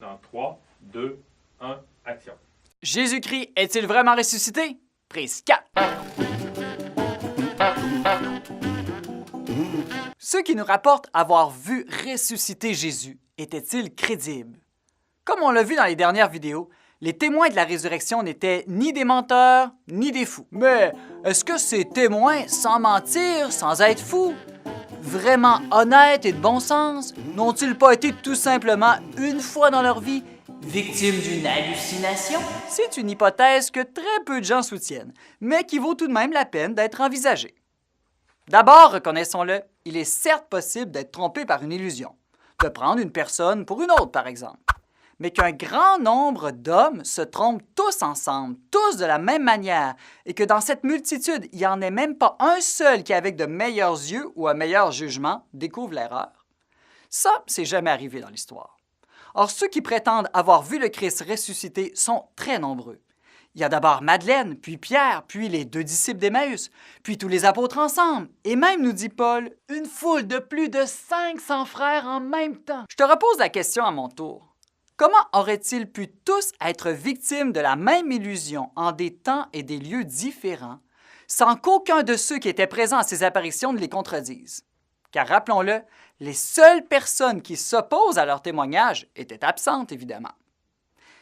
Dans 3, 2, 1, action. Jésus-Christ est-il vraiment ressuscité? Prise 4. Ceux qui nous rapportent avoir vu ressusciter Jésus étaient-ils crédibles? Comme on l'a vu dans les dernières vidéos, les témoins de la résurrection n'étaient ni des menteurs, ni des fous. Mais est-ce que ces témoins, sans mentir, sans être fous, vraiment honnêtes et de bon sens, n'ont-ils pas été tout simplement, une fois dans leur vie, victimes d'une hallucination? C'est une hypothèse que très peu de gens soutiennent, mais qui vaut tout de même la peine d'être envisagée. D'abord, reconnaissons-le, il est certes possible d'être trompé par une illusion, de prendre une personne pour une autre, par exemple. Mais qu'un grand nombre d'hommes se trompent tous ensemble, tous de la même manière, et que dans cette multitude, il n'y en ait même pas un seul qui, avec de meilleurs yeux ou un meilleur jugement, découvre l'erreur, ça, c'est jamais arrivé dans l'histoire. Or, ceux qui prétendent avoir vu le Christ ressuscité sont très nombreux. Il y a d'abord Madeleine, puis Pierre, puis les 2 disciples d'Emmaüs, puis tous les apôtres ensemble, et même, nous dit Paul, une foule de plus de 500 frères en même temps. Je te repose la question à mon tour. Comment auraient-ils pu tous être victimes de la même illusion en des temps et des lieux différents, sans qu'aucun de ceux qui étaient présents à ces apparitions ne les contredise? Car rappelons-le, les seules personnes qui s'opposent à leur témoignage étaient absentes, évidemment.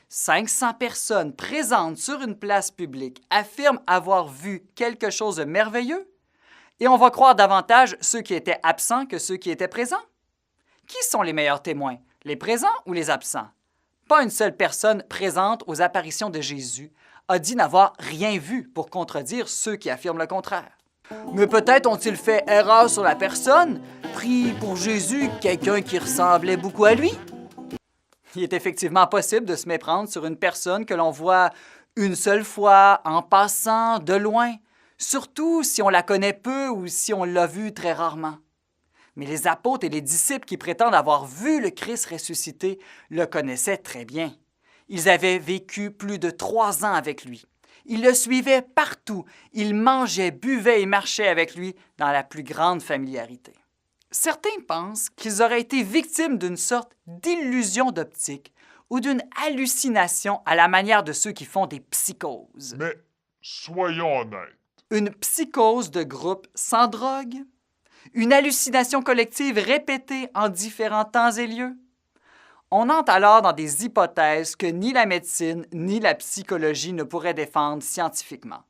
500 personnes présentes sur une place publique affirment avoir vu quelque chose de merveilleux, et on va croire davantage ceux qui étaient absents que ceux qui étaient présents. Qui sont les meilleurs témoins, les présents ou les absents? Pas une seule personne présente aux apparitions de Jésus a dit n'avoir rien vu pour contredire ceux qui affirment le contraire. Mais peut-être ont-ils fait erreur sur la personne, pris pour Jésus quelqu'un qui ressemblait beaucoup à lui? Il est effectivement possible de se méprendre sur une personne que l'on voit une seule fois, en passant, de loin, surtout si on la connaît peu ou si on l'a vue très rarement. Mais les apôtres et les disciples qui prétendent avoir vu le Christ ressuscité le connaissaient très bien. Ils avaient vécu plus de 3 ans avec lui. Ils le suivaient partout. Ils mangeaient, buvaient et marchaient avec lui dans la plus grande familiarité. Certains pensent qu'ils auraient été victimes d'une sorte d'illusion d'optique ou d'une hallucination à la manière de ceux qui font des psychoses. Mais soyons honnêtes. Une psychose de groupe sans drogue? Une hallucination collective répétée en différents temps et lieux? On entre alors dans des hypothèses que ni la médecine ni la psychologie ne pourraient défendre scientifiquement.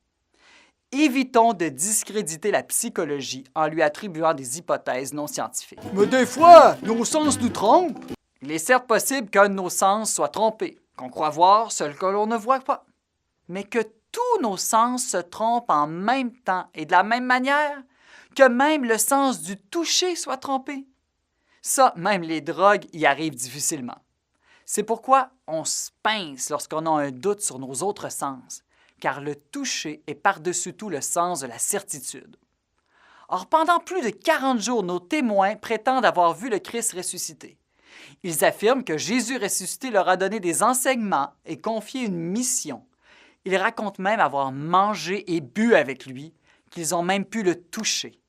Évitons de discréditer la psychologie en lui attribuant des hypothèses non scientifiques. Mais des fois, nos sens nous trompent. Il est certes possible qu'un de nos sens soit trompé, qu'on croit voir ce que l'on ne voit pas. Mais que tous nos sens se trompent en même temps et de la même manière, que même le sens du toucher soit trompé. Ça, même les drogues y arrivent difficilement. C'est pourquoi on se pince lorsqu'on a un doute sur nos autres sens, car le toucher est par-dessus tout le sens de la certitude. Or, pendant plus de 40 jours, nos témoins prétendent avoir vu le Christ ressuscité. Ils affirment que Jésus ressuscité leur a donné des enseignements et confié une mission. Ils racontent même avoir mangé et bu avec lui, qu'ils ont même pu le toucher.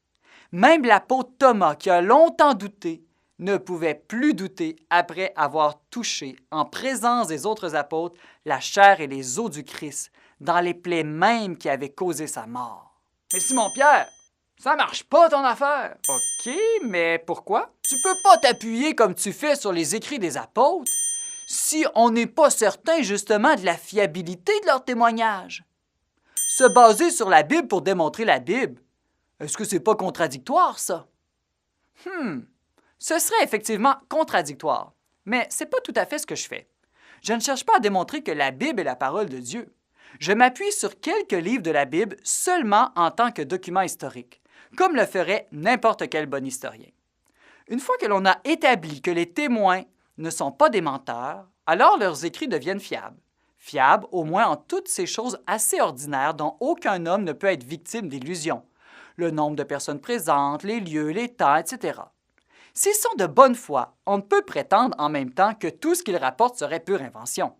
Même l'apôtre Thomas, qui a longtemps douté, ne pouvait plus douter après avoir touché, en présence des autres apôtres, la chair et les os du Christ, dans les plaies mêmes qui avaient causé sa mort. Mais Simon-Pierre, ça marche pas ton affaire. OK, mais pourquoi? Tu peux pas t'appuyer comme tu fais sur les écrits des apôtres si on n'est pas certain justement de la fiabilité de leur témoignage. Se baser sur la Bible pour démontrer la Bible, est-ce que c'est pas contradictoire, ça? Ce serait effectivement contradictoire, mais c'est pas tout à fait ce que je fais. Je ne cherche pas à démontrer que la Bible est la parole de Dieu. Je m'appuie sur quelques livres de la Bible seulement en tant que document historique, comme le ferait n'importe quel bon historien. Une fois que l'on a établi que les témoins ne sont pas des menteurs, alors leurs écrits deviennent fiables. Fiables au moins en toutes ces choses assez ordinaires dont aucun homme ne peut être victime d'illusions. Le nombre de personnes présentes, les lieux, les temps, etc. S'ils sont de bonne foi, on ne peut prétendre en même temps que tout ce qu'ils rapportent serait pure invention.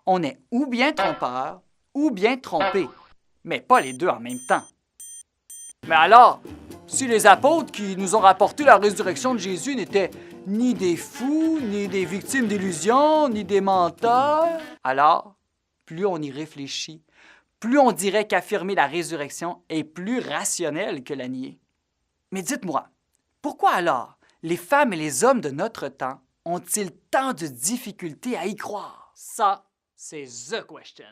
On est ou bien trompeur, ou bien trompé, mais pas les deux en même temps. Mais alors, si les apôtres qui nous ont rapporté la résurrection de Jésus n'étaient ni des fous, ni des victimes d'illusions, ni des menteurs, alors, plus on y réfléchit, plus on dirait qu'affirmer la résurrection est plus rationnel que la nier. Mais dites-moi, pourquoi alors les femmes et les hommes de notre temps ont-ils tant de difficultés à y croire? Ça, c'est the question.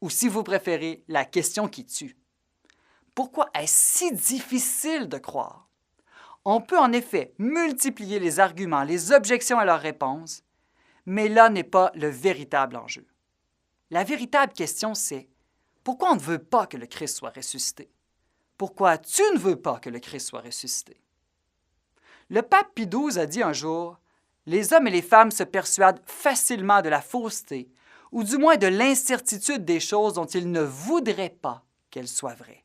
Ou si vous préférez, la question qui tue. Pourquoi est-ce si difficile de croire? On peut en effet multiplier les arguments, les objections à leurs réponses, mais là n'est pas le véritable enjeu. La véritable question, c'est pourquoi on ne veut pas que le Christ soit ressuscité? Pourquoi tu ne veux pas que le Christ soit ressuscité? Le pape Pie XII a dit un jour « Les hommes et les femmes se persuadent facilement de la fausseté, ou du moins de l'incertitude des choses dont ils ne voudraient pas qu'elles soient vraies. »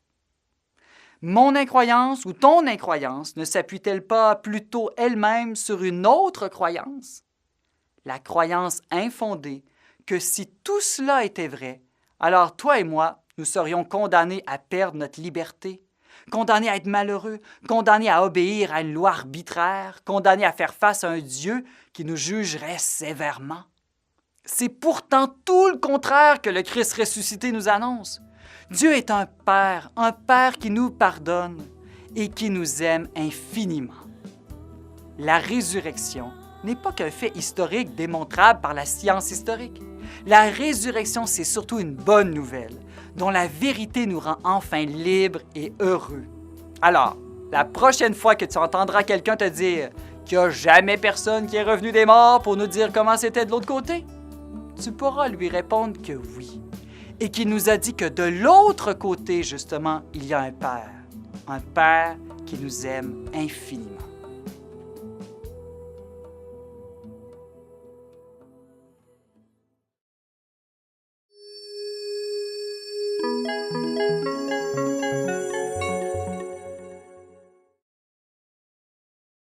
Mon incroyance ou ton incroyance ne s'appuie-t-elle pas plutôt elle-même sur une autre croyance? La croyance infondée que si tout cela était vrai, alors toi et moi, nous serions condamnés à perdre notre liberté, condamnés à être malheureux, condamnés à obéir à une loi arbitraire, condamnés à faire face à un Dieu qui nous jugerait sévèrement. C'est pourtant tout le contraire que le Christ ressuscité nous annonce. Dieu est un Père qui nous pardonne et qui nous aime infiniment. La résurrection n'est pas qu'un fait historique démontrable par la science historique. La résurrection, c'est surtout une bonne nouvelle, dont la vérité nous rend enfin libres et heureux. Alors, la prochaine fois que tu entendras quelqu'un te dire qu'il n'y a jamais personne qui est revenu des morts pour nous dire comment c'était de l'autre côté, tu pourras lui répondre que oui, et qu'il nous a dit que de l'autre côté, justement, il y a un Père qui nous aime infiniment.